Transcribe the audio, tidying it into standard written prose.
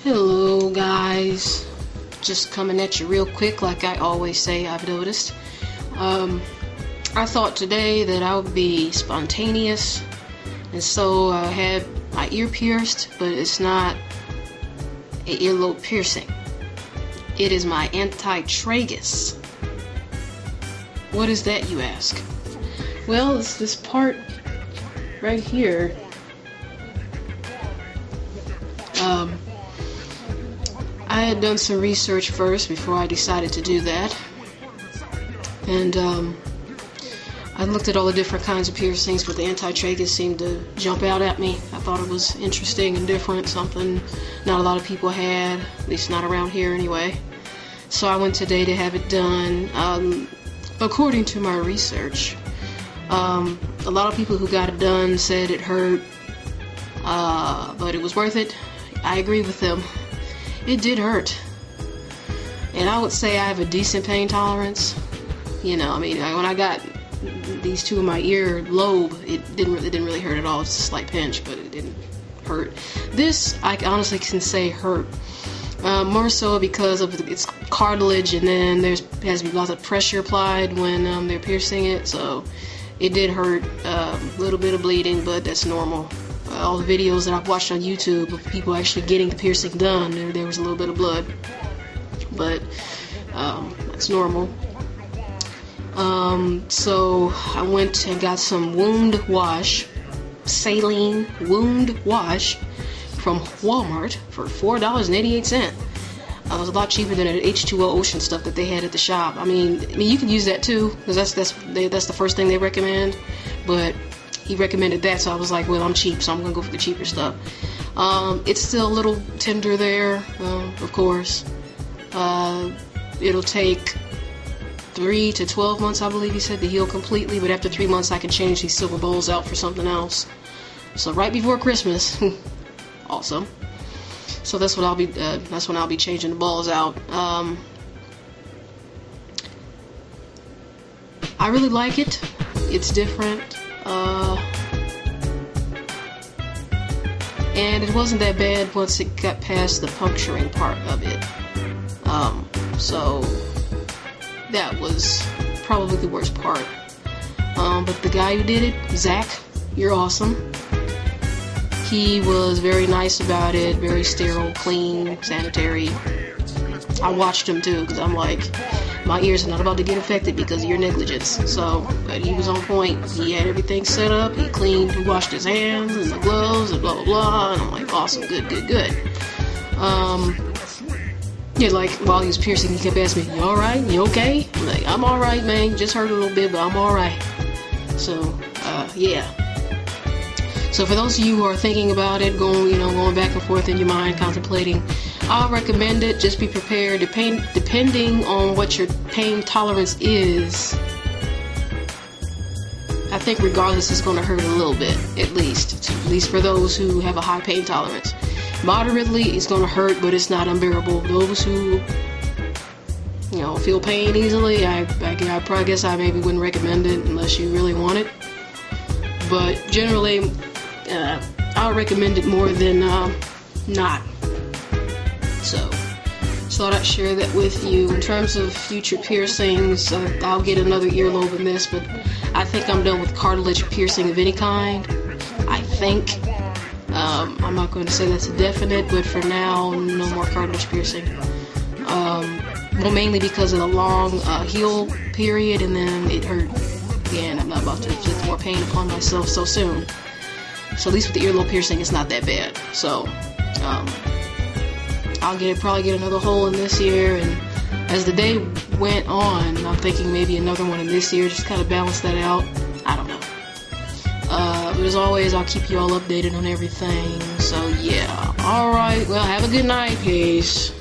Hello guys, just coming at you real quick like I always say. I've noticed. I thought today that I would be spontaneous, and so I had my ear pierced, but it's not an earlobe piercing. It is my anti-tragus. What is that, you ask? Well, it's this part right here. I had done some research first before I decided to do that, and I looked at all the different kinds of piercings, but the anti-tragus seemed to jump out at me. I thought it was interesting and different, something not a lot of people had, at least not around here anyway. So I went today to have it done. According to my research, a lot of people who got it done said it hurt, but it was worth it. I agree with them. It did hurt, and I would say I have a decent pain tolerance. You know, I mean, when I got these two in my ear lobe, it didn't really hurt at all. It's a slight pinch, but it didn't hurt. This, I honestly can say, hurt. More so because of its cartilage, and then has to be lots of pressure applied when they're piercing it. So it did hurt, a little bit of bleeding, but that's normal. All the videos that I've watched on YouTube of people actually getting the piercing done, there was a little bit of blood, but that's normal. So I went and got some wound wash, saline wound wash from Walmart for $4.88. It was a lot cheaper than the H2O Ocean stuff that they had at the shop. I mean you can use that too, because that's the first thing they recommend. But he recommended that, so I was like, well, I'm cheap, so I'm gonna go for the cheaper stuff. It's still a little tender there, of course. It'll take 3 to 12 months, I believe he said, to heal completely. But after 3 months, I can change these silver bowls out for something else. So right before Christmas, awesome. So that's what I'll be. That's when I'll be changing the balls out. I really like it. It's different. And it wasn't that bad once it got past the puncturing part of it. So that was probably the worst part. But the guy who did it, Zach, you're awesome. He was very nice about it, very sterile, clean, sanitary. I watched him too, because I'm like, my ears are not about to get affected because of your negligence. So, but he was on point. He had everything set up. He cleaned, he washed his hands and the gloves and blah blah blah. And I'm like, awesome, good. Yeah, like while he was piercing, he kept asking me, "You all right? You okay?" I'm like, "I'm all right, man. Just hurt a little bit, but I'm all right." So, yeah. So for those of you who are thinking about it, going back and forth in your mind, contemplating, I'll recommend it. Just be prepared. Depending on what your pain tolerance is, I think regardless it's going to hurt a little bit, at least for those who have a high pain tolerance. Moderately, it's going to hurt, but it's not unbearable. Those who, feel pain easily, I probably guess I maybe wouldn't recommend it unless you really want it. But generally, I'll recommend it more than not. So, thought I'd share that with you. In terms of future piercings, I'll get another earlobe in this, but I think I'm done with cartilage piercing of any kind. I think. I'm not going to say that's a definite, but for now, no more cartilage piercing. Well, mainly because of the long heal period, and then it hurt. Again, I'm not about to inflict more pain upon myself so soon. So at least with the earlobe piercing, it's not that bad. So I'll probably get another hole in this year, and as the day went on, I'm thinking maybe another one in this year, just kind of balance that out. I don't know. But as always, I'll keep you all updated on everything. So yeah. Alright, well, have a good night. Peace.